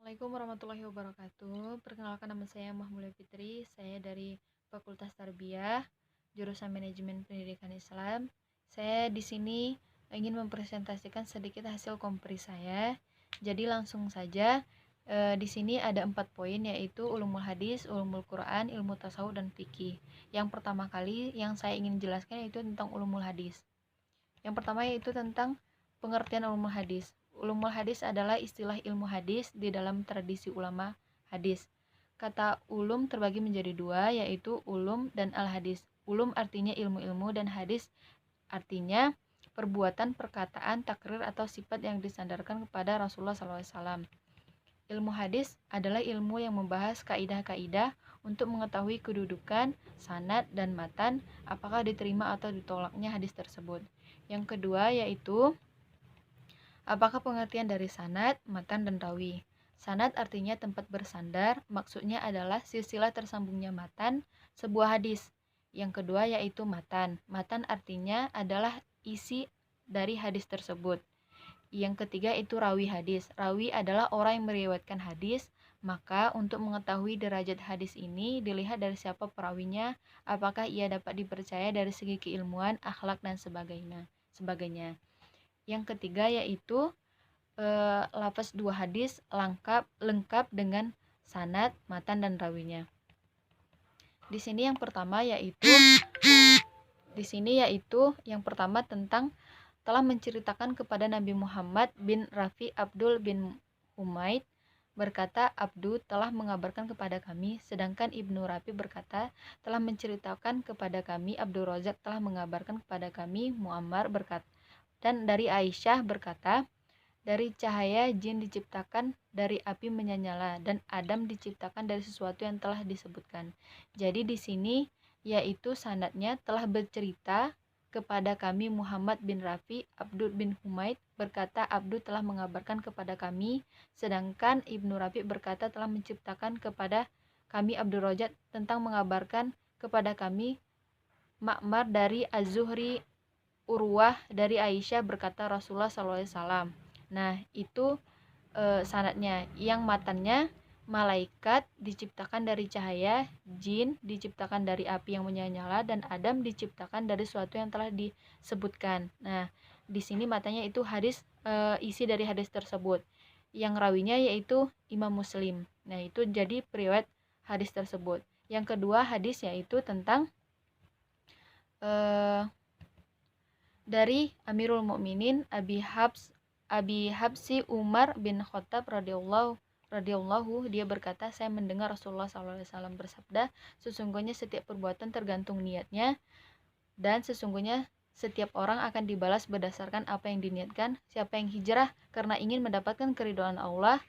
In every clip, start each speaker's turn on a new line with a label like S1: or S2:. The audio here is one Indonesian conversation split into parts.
S1: Assalamualaikum warahmatullahi wabarakatuh. Perkenalkan, nama saya Mahmulia Fitri. Saya dari Fakultas Tarbiyah, jurusan Manajemen Pendidikan Islam. Saya di sini ingin mempresentasikan sedikit hasil komperi saya. Jadi langsung saja. Di sini ada 4 poin, yaitu ulumul hadis, ulumul Quran, ilmu tasawuf, dan fikih. Yang pertama kali yang saya ingin jelaskan yaitu tentang ulumul hadis. Yang pertama yaitu tentang pengertian ulumul hadis. Ulumul hadis adalah istilah ilmu hadis di dalam tradisi ulama hadis. Kata ulum terbagi menjadi dua, yaitu ulum dan al-hadis. Ulum artinya ilmu-ilmu dan hadis artinya perbuatan, perkataan, takrir atau sifat yang disandarkan kepada Rasulullah SAW. Ilmu hadis adalah ilmu yang membahas kaidah-kaidah untuk mengetahui kedudukan, sanad, dan matan, apakah diterima atau ditolaknya hadis tersebut. Yang kedua yaitu apakah pengertian dari sanad, matan, dan rawi. Sanad artinya tempat bersandar, maksudnya adalah silsilah tersambungnya matan sebuah hadis. Yang kedua yaitu matan. Matan artinya adalah isi dari hadis tersebut. Yang ketiga itu rawi hadis. Rawi adalah orang yang meriwayatkan hadis. Maka untuk mengetahui derajat hadis ini dilihat dari siapa perawinya, apakah ia dapat dipercaya dari segi keilmuan, akhlak, dan sebagainya. Yang ketiga yaitu lafaz dua hadis lengkap dengan sanad, matan, dan rawinya. Di sini yang pertama tentang telah menceritakan kepada Nabi Muhammad bin Rafi Abdul bin Humaid berkata, Abdu telah mengabarkan kepada kami, sedangkan Ibnu Rafi berkata, telah menceritakan kepada kami, Abdul Razak telah mengabarkan kepada kami, Muammar berkata, dan dari Aisyah berkata, dari cahaya jin diciptakan, dari api menyala, dan Adam diciptakan dari sesuatu yang telah disebutkan. Jadi di sini yaitu sanadnya telah bercerita kepada kami Muhammad bin Rafi, Abdul bin Humaid berkata, Abdul telah mengabarkan kepada kami, sedangkan Ibnu Rafi berkata telah menciptakan kepada kami Abdul Rojat tentang mengabarkan kepada kami Ma'mar dari Az-Zuhri, Urwah dari Aisyah berkata Rasulullah SAW. Nah itu sanadnya. Yang matannya, malaikat diciptakan dari cahaya, jin diciptakan dari api yang menyala, dan Adam diciptakan dari sesuatu yang telah disebutkan. Nah, di sini matanya itu hadis, isi dari hadis tersebut. Yang rawinya yaitu Imam Muslim. Nah, itu jadi periwayat hadis tersebut. Yang kedua hadis yaitu tentang dari Amirul Mukminin Abi Habsi Umar bin Khattab radhiyallahu dia berkata, saya mendengar Rasulullah SAW bersabda, sesungguhnya setiap perbuatan tergantung niatnya, dan sesungguhnya setiap orang akan dibalas berdasarkan apa yang diniatkan. Siapa yang hijrah karena ingin mendapatkan keridhaan Allah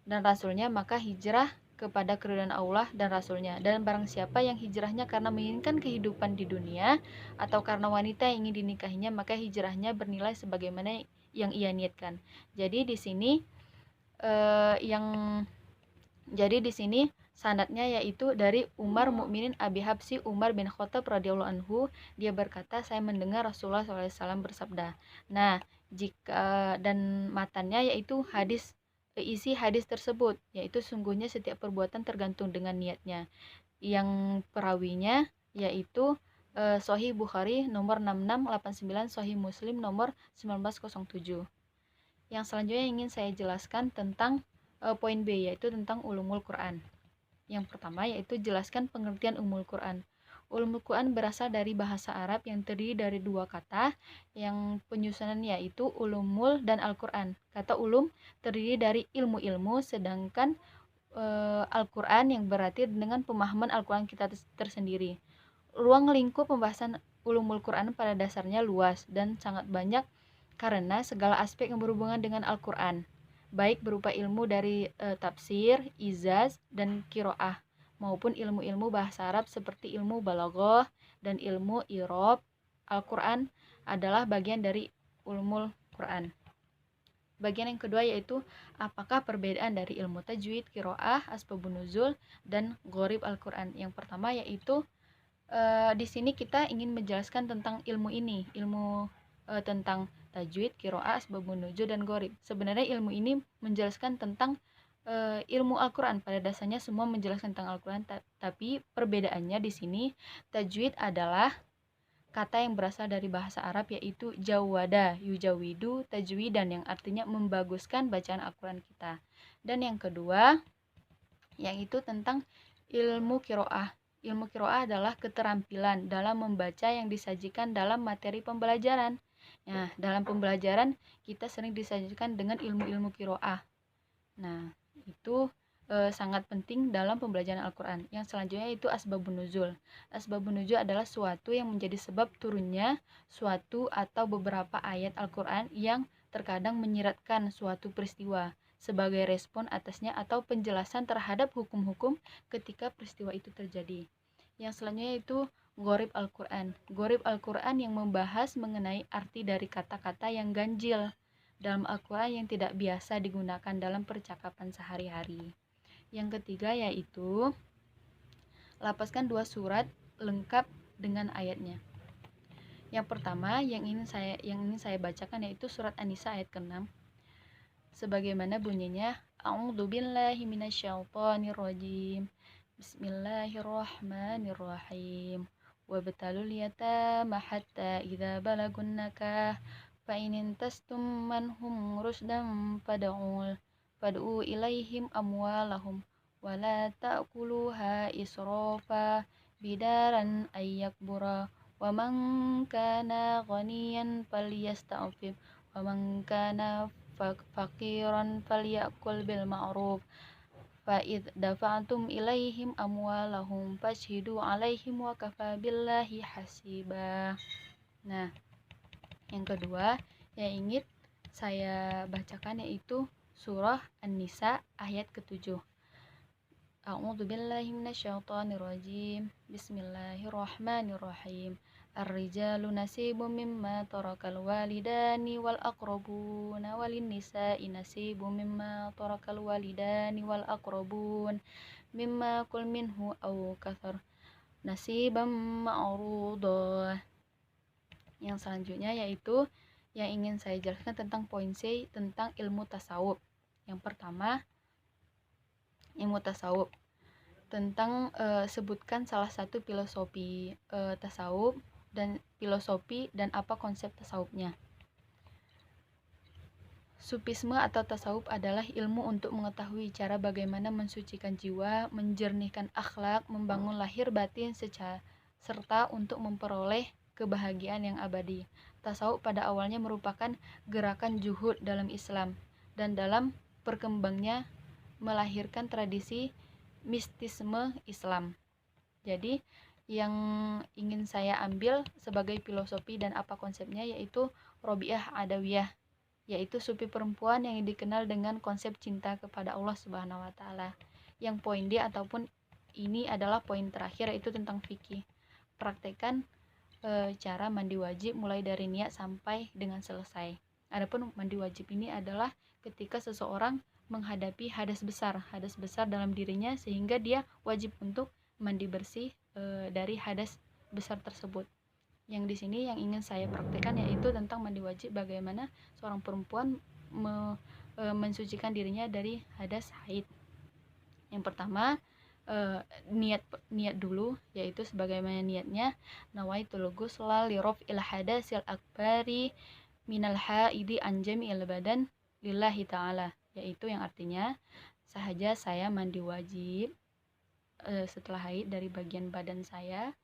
S1: dan Rasulnya, maka hijrah kepada keridhaan Allah dan Rasulnya. Dan barang siapa yang hijrahnya karena menginginkan kehidupan di dunia atau karena wanita yang ingin dinikahinya, maka hijrahnya bernilai sebagaimana yang ia niatkan. Jadi di sini sanadnya yaitu dari Umar Mukminin Abi Habsi Umar bin Khattab radhiyallahu anhu, dia berkata, saya mendengar Rasulullah SAW bersabda. Nah, dan matannya yaitu isi hadis tersebut, yaitu sungguhnya setiap perbuatan tergantung dengan niatnya. Yang perawinya yaitu Sahih Bukhari nomor 6689, Sahih Muslim nomor 1907. Yang selanjutnya ingin saya jelaskan tentang poin B, yaitu tentang ulumul Quran. Yang pertama yaitu jelaskan pengertian ulumul Quran. Ulumul Quran berasal dari bahasa Arab yang terdiri dari dua kata yang penyusunan yaitu ulumul dan Al-Quran. Kata ulum terdiri dari ilmu-ilmu, sedangkan Al-Quran yang berarti dengan pemahaman Al-Quran kita tersendiri. Ruang lingkup pembahasan ulumul Quran pada dasarnya luas dan sangat banyak karena segala aspek yang berhubungan dengan Al-Quran, baik berupa ilmu dari tafsir, izaz, dan kiroah, maupun ilmu-ilmu bahasa Arab seperti ilmu balaghah dan ilmu i'rab. Al-Quran adalah bagian dari ulumul Quran. Bagian yang kedua yaitu apakah perbedaan dari ilmu tajwid, kiroah, asbabun nuzul, dan gharib Al-Quran. Yang pertama yaitu di sini kita ingin menjelaskan tentang ilmu ini, ilmu tentang tajwid, kiroah, asbabun nuzul, dan gharib. Sebenarnya ilmu ini menjelaskan tentang ilmu Al-Qur'an. Pada dasarnya semua menjelaskan tentang Al-Qur'an, tapi perbedaannya di sini tajwid adalah kata yang berasal dari bahasa Arab, yaitu jawada, yujawidu, tajwidan, yang artinya membaguskan bacaan Al-Qur'an kita. Dan yang kedua, yang itu tentang ilmu qiraah. Ilmu qiraah adalah keterampilan dalam membaca yang disajikan dalam materi pembelajaran. Nah, dalam pembelajaran kita sering disajikan dengan ilmu-ilmu qiraah. Nah, itu sangat penting dalam pembelajaran Al-Quran. Yang selanjutnya itu asbabun nuzul. Asbabun nuzul adalah suatu yang menjadi sebab turunnya suatu atau beberapa ayat Al-Quran yang terkadang menyiratkan suatu peristiwa sebagai respon atasnya atau penjelasan terhadap hukum-hukum ketika peristiwa itu terjadi. Yang selanjutnya itu Gharib Al-Quran. Gharib Al-Quran yang membahas mengenai arti dari kata-kata yang ganjil dalam Al-Quran yang tidak biasa digunakan dalam percakapan sehari-hari. Yang ketiga yaitu lapaskan 2 surat lengkap dengan ayatnya. Yang pertama yang ingin saya bacakan yaitu surat An-Nisa ayat ke-6. Sebagaimana bunyinya, A'udzubillahi minasyaitonirrajim. Bismillahirrahmanirrahim. Wabtalul yatama hatta idza balagun nakah fa in tastum manhum rusdan fad'u ilaihim amwalahum wala ta'kuluha israfa bidaran ayyakbura wa man kana ghaniyan falyasta'fif wa man kana faqiran falyakul bil ma'ruf fa id dafa'tum ilaihim amwalahum fashhidu alaihim wa kafa billahi hasiba. Nah, yang kedua yang ingin saya bacakan yaitu surah An-Nisa ayat ke-7. A'udzubillahi minasyaitonirrajim. Bismillahirrahmanirrahim. Ar-rijalu nasibum mimma tarakal walidani wal aqrabuna walin nisa'i nasibum mimma tarakal walidani wal aqrabun mimma kul minhu aw kathar nasiban ma'rudah. Yang selanjutnya yaitu yang ingin saya jelaskan tentang poin C tentang ilmu tasawuf. Yang pertama, ilmu tasawuf tentang sebutkan salah satu filosofi tasawuf dan filosofi dan apa konsep tasawufnya. Sufisme atau tasawuf adalah ilmu untuk mengetahui cara bagaimana mensucikan jiwa, menjernihkan akhlak, membangun lahir batin serta untuk memperoleh kebahagiaan yang abadi. Tasawuf pada awalnya merupakan gerakan juhud dalam Islam dan dalam perkembangnya melahirkan tradisi mistisme Islam. Jadi yang ingin saya ambil sebagai filosofi dan apa konsepnya yaitu Robiah Adawiyah, yaitu sufi perempuan yang dikenal dengan konsep cinta kepada Allah Subhanahu wa taala. Yang poin D ataupun ini adalah poin terakhir yaitu tentang fikih. Praktekkan cara mandi wajib mulai dari niat sampai dengan selesai. Adapun mandi wajib ini adalah ketika seseorang menghadapi hadas besar dalam dirinya sehingga dia wajib untuk mandi bersih dari hadas besar tersebut. Yang di sini yang ingin saya praktekkan yaitu tentang mandi wajib, bagaimana seorang perempuan mensucikan dirinya dari hadas haid. Yang pertama niat dulu, yaitu sebagaimana niatnya nawaitul ghusla li raf'il hadasil akbari minal haidi an jami'il badan lillahi ta'ala, yaitu yang artinya sahaja saya mandi wajib setelah haid dari bagian badan saya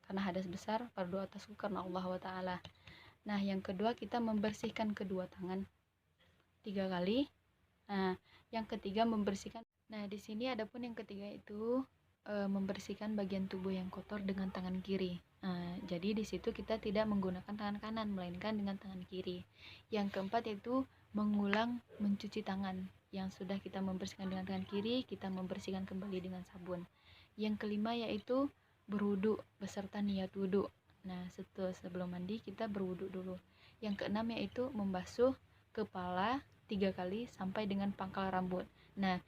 S1: karena hadas besar fardu atasku karena Allah wa ta'ala. Nah, yang kedua kita membersihkan kedua tangan 3 kali. Nah, yang ketiga membersihkan. Nah, di sini adapun yang ketiga itu membersihkan bagian tubuh yang kotor dengan tangan kiri. Jadi di situ kita tidak menggunakan tangan kanan melainkan dengan tangan kiri. Yang keempat yaitu mengulang mencuci tangan. Yang sudah kita membersihkan dengan tangan kiri, kita membersihkan kembali dengan sabun. Yang kelima yaitu berwudu beserta niat wudu. Nah, sebelum mandi kita berwudu dulu. Yang keenam yaitu membasuh kepala 3 kali sampai dengan pangkal rambut. Nah,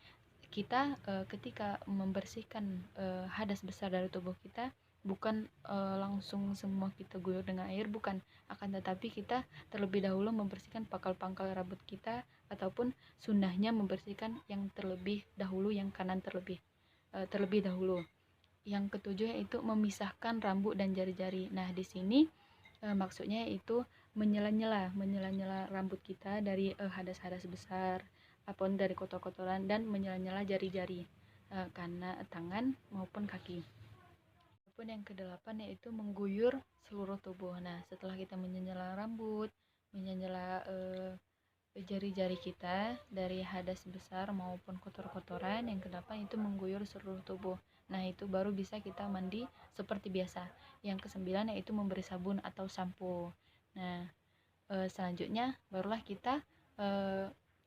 S1: kita ketika membersihkan hadas besar dari tubuh kita bukan langsung semua kita guyur dengan air, bukan, akan tetapi kita terlebih dahulu membersihkan pangkal-pangkal rambut kita ataupun sunnahnya membersihkan yang terlebih dahulu, yang kanan terlebih dahulu. Yang ketujuh yaitu memisahkan rambut dan jari-jari. Nah, di sini maksudnya yaitu menyela-nyela rambut kita dari hadas-hadas besar ataupun dari kotor-kotoran, dan menyela-nyela jari-jari karena tangan maupun kaki. Ataupun yang kedelapan yaitu mengguyur seluruh tubuh. Nah, setelah kita menyela rambut, menyela jari-jari kita dari hadas besar maupun kotor-kotoran, yang kedelapan itu mengguyur seluruh tubuh. Nah, itu baru bisa kita mandi seperti biasa. Yang kesembilan yaitu memberi sabun atau sampo. Nah, selanjutnya barulah kita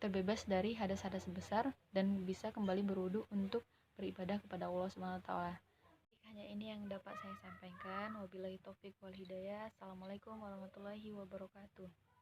S1: terbebas dari hadas-hadas besar dan bisa kembali berwudu untuk beribadah kepada Allah Subhanahu wa taala. Hanya ini yang dapat saya sampaikan. Wabillahi taufik wal hidayah. Assalamualaikum warahmatullahi wabarakatuh.